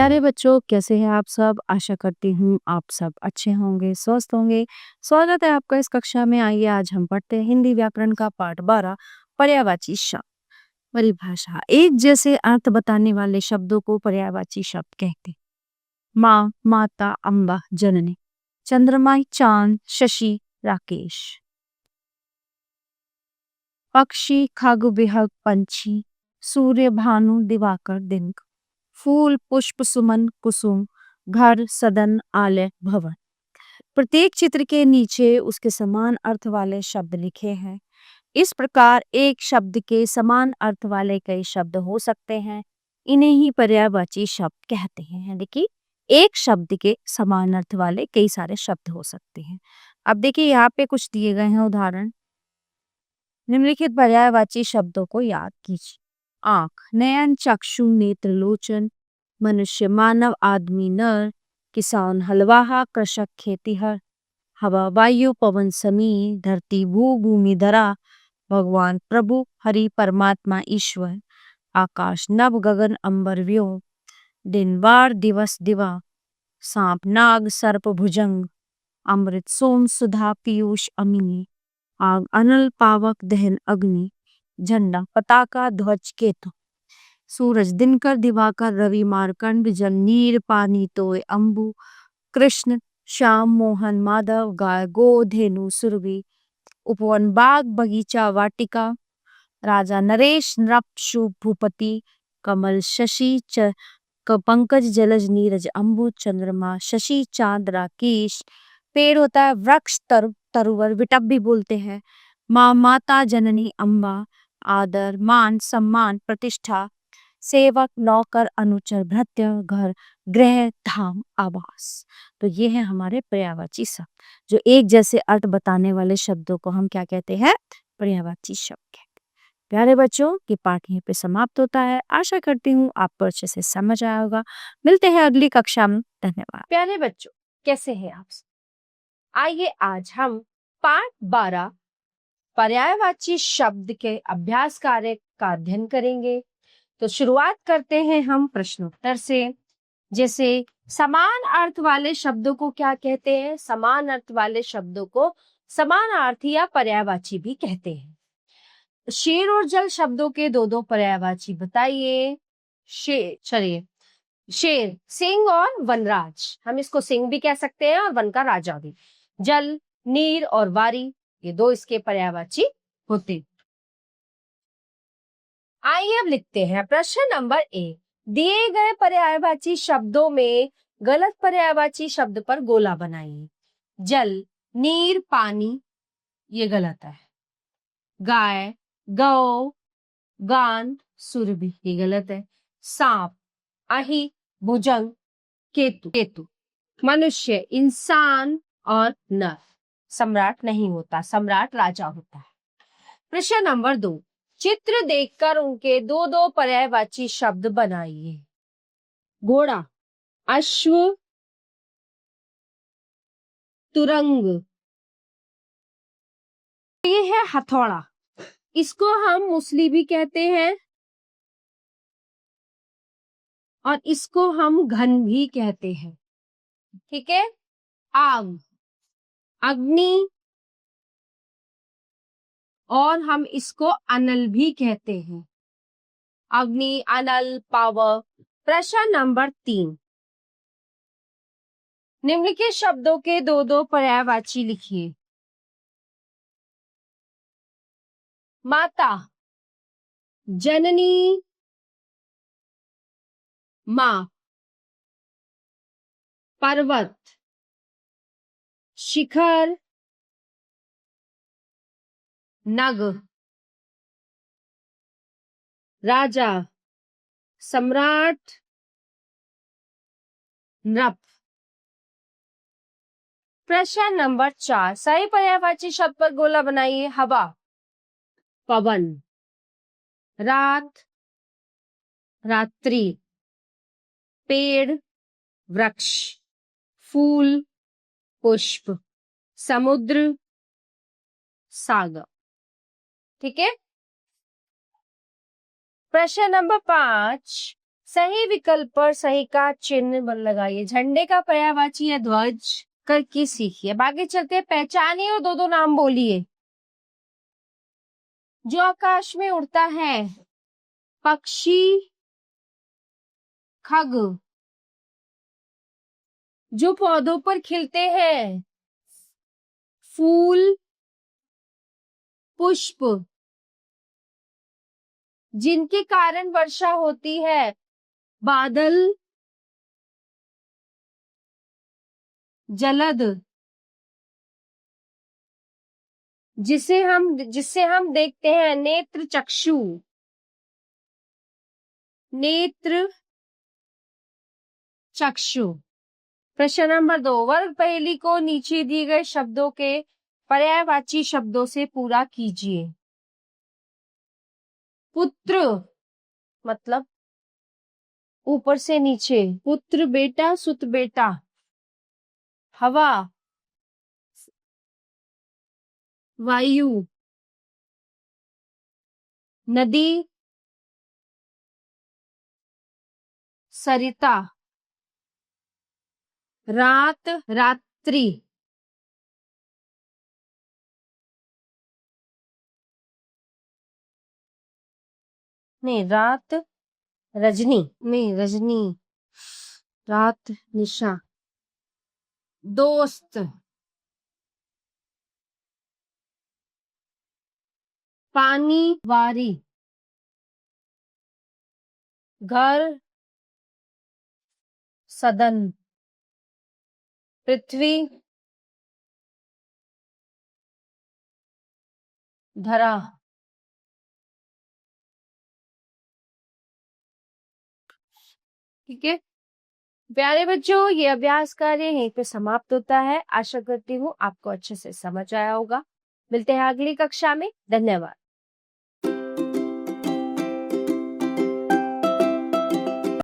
प्यारे बच्चों, कैसे हैं आप सब? आशा करती हूँ आप सब अच्छे होंगे, स्वस्थ होंगे। स्वागत है आपका इस कक्षा में। आइए आज हम पढ़ते हैं हिंदी व्याकरण का पाठ 12 पर्यायवाची शब्द। परिभाषा: एक जैसे अर्थ बताने वाले शब्दों को पर्यायवाची शब्द कहते हैं। माँ, माता, अम्बा, जननी। चंद्रमा, चांद, शशि, राकेश। पक्षी, खग, विहग, पंछी। सूर्य, भानु, दिवाकर, दिन। फूल, पुष्प, सुमन, कुसुम। घर, सदन, आलय, भवन। प्रत्येक चित्र के नीचे उसके समान अर्थ वाले शब्द लिखे हैं। इस प्रकार एक शब्द के समान अर्थ वाले कई शब्द हो सकते हैं। इन्हें ही पर्यायवाची शब्द कहते हैं। देखिए, एक शब्द के समान अर्थ वाले कई सारे शब्द हो सकते हैं। अब देखिए, यहाँ पे कुछ दिए गए हैं उदाहरण। निम्नलिखित पर्यायवाची शब्दों को याद कीजिए। आंख, नयन, चक्षु, नेत्र, लोचन। मनुष्य, मानव, आदमी, नर। किसान, हलवाहा, कृषक, खेतीहर। हवा, वायु, पवन, समीर। धरती, भू, भूमि, धरा। भगवान, प्रभु, हरि, परमात्मा, ईश्वर। आकाश, नभ, गगन, अंबर, व्योम। दिन, वार, दिवस, दिवा। सांप, नाग, सर्प, भुजंग। अमृत, सोम, सुधा, पीयूष, अमीन। आग, अनल, पावक, दहन, अग्नि। झंडा, पताका, ध्वज, केतु। सूरज, दिनकर, दिवाकर, रवि, मार्कंड। जल, नीर, पानी, तोय, अंबु। कृष्ण, श्याम, मोहन, माधव। गाय, गो, धेनु, सुरभि। उपवन, बाग, बगीचा, वाटिका। राजा, नरेश, नृप, शुभ, भूपति। कमल, शशि, पंकज, जलज, नीरज, अंबु। चंद्रमा, शशि, चांद, राकेश। पेड़ होता है वृक्ष, तरुवर, विटप भी बोलते हैं। माँ, माता, जननी, अम्बा। आदर, मान, सम्मान, प्रतिष्ठा। सेवक, नौकर, अनुचर, भृत्य। घर, गृह, धाम, आवास। तो ये है हमारे पर्यायवाची शब्द, जो एक जैसे अर्थ बताने वाले शब्दों को हम क्या कहते हैं? पर्यायवाची शब्द कहते हैं। प्यारे बच्चों, ये पाठ यहीं पे समाप्त होता है। आशा करती हूँ आपको अच्छे से समझ आया होगा। मिलते हैं अगली कक्षा में। धन्यवाद। प्यारे बच्चों, कैसे हैं आप? आइए आज हम पाठ 12 पर्यायवाची शब्द के अभ्यास कार्य का अध्ययन करेंगे। तो शुरुआत करते हैं हम प्रश्नोत्तर से। जैसे समान अर्थ वाले शब्दों को क्या कहते हैं? समान अर्थ वाले शब्दों को समानार्थी या पर्यायवाची भी कहते हैं। शेर और जल शब्दों के दो दो पर्यायवाची बताइए। चलिए, शेर, सिंह और वनराज। हम इसको सिंह भी कह सकते हैं और वन का राजा भी। जल, नीर और वारी, ये दो इसके पर्यायवाची होते। आइए अब लिखते हैं प्रश्न नंबर 1। दिए गए पर्यायवाची शब्दों में गलत पर्यायवाची शब्द पर गोला बनाइए। जल, नीर, पानी, ये गलत है। गाय, गौ, गान, सुरभि, ये गलत है। सांप, अहि, भुजंग, केतु। मनुष्य, इंसान और नर। सम्राट नहीं होता, सम्राट राजा होता है। प्रश्न नंबर 2। चित्र देखकर उनके दो दो पर्यायवाची शब्द बनाइए। घोड़ा, अश्व, तुरंग। ये है हथौड़ा, इसको हम मुसली भी कहते हैं और इसको हम घन भी कहते हैं। ठीक है। आग, अग्नि, और हम इसको अनल भी कहते हैं। अग्नि, अनल, पावर। प्रश्न नंबर 3। निम्नलिखित शब्दों के दो दो पर्यायवाची लिखिए। माता, जननी, माँ। पर्वत, शिखर, नग। राजा, सम्राट, नृप। प्रश्न नंबर 4। सही पर्यायवाची शब्द पर गोला बनाइए। हवा, पवन। रात, रात्रि। पेड़, वृक्ष। फूल, पुष्प। समुद्र, सागर। ठीक है। प्रश्न नंबर 5। सही विकल्प पर सही का चिन्ह लगाइए। झंडे का पर्यायवाची है ध्वज। करके सीखिए। अब आगे चलते हैं, पहचानिए और दो दो नाम बोलिए। जो आकाश में उड़ता है, पक्षी, खग। जो पौधों पर खिलते हैं, फूल, पुष्प। जिनके कारण वर्षा होती है, बादल, जलद। जिससे हम देखते हैं, नेत्र, चक्षु। नेत्र, चक्षु। प्रश्न नंबर 2, वर्ग पहेली को नीचे दिए गए शब्दों के पर्यायवाची शब्दों से पूरा कीजिए। पुत्र मतलब ऊपर से नीचे, पुत्र बेटा, सुत बेटा। हवा, वायु। नदी, सरिता। रात, रात्रि। नहीं, रात, रजनी। नहीं, रजनी, रात, निशा। दोस्त, पानी, वारी। घर, सदन। पृथ्वी, धरा। ठीक है प्यारे बच्चों, ये अभ्यास कार्य यहीं पे समाप्त होता है। आशा करती हूँ आपको अच्छे से समझ आया होगा। मिलते हैं अगली कक्षा में। धन्यवाद।